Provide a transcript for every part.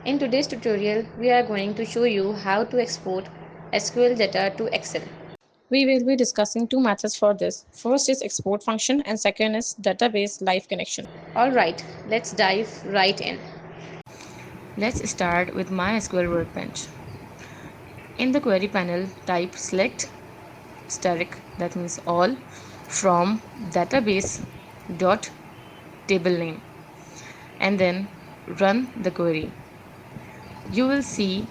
In today's tutorial, we are going to show you how to export SQL data to Excel. We will be discussing two methods for this. First is export function and second is database live connection. Alright, let's dive right in. Let's start with MySQL Workbench. In the query panel, type select static, that means all, from database dot table name, and then run the query. You will see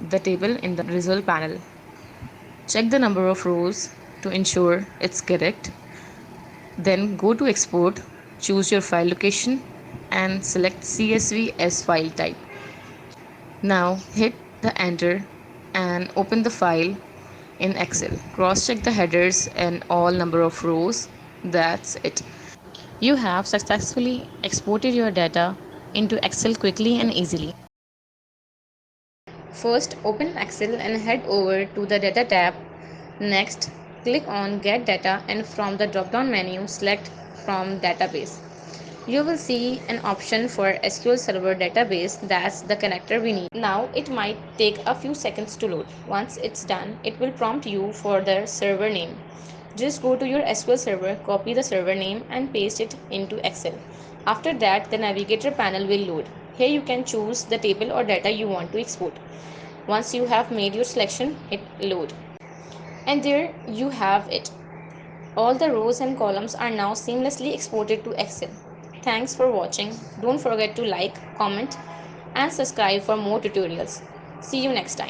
the table in the result panel. Check the number of rows to ensure it's correct. Then go to export, choose your file location and select CSV as file type. Now hit the enter and open the file in Excel. Cross check the headers and all number of rows. That's it. You have successfully exported your data into Excel quickly and easily. First, open Excel and head over to the Data tab. Next, click on Get Data and from the drop-down menu, select from Database. You will see an option for SQL Server database. That's the connector we need. Now it might take a few seconds to load. Once it's done, it will prompt you for the server name. Just go to your SQL Server, copy the server name and paste it into Excel. After that, the navigator panel will load. Here you can choose the table or data you want to export. Once you have made your selection, hit load. And there you have it. All the rows and columns are now seamlessly exported to Excel. Thanks for watching. Don't forget to like, comment, and subscribe for more tutorials. See you next time.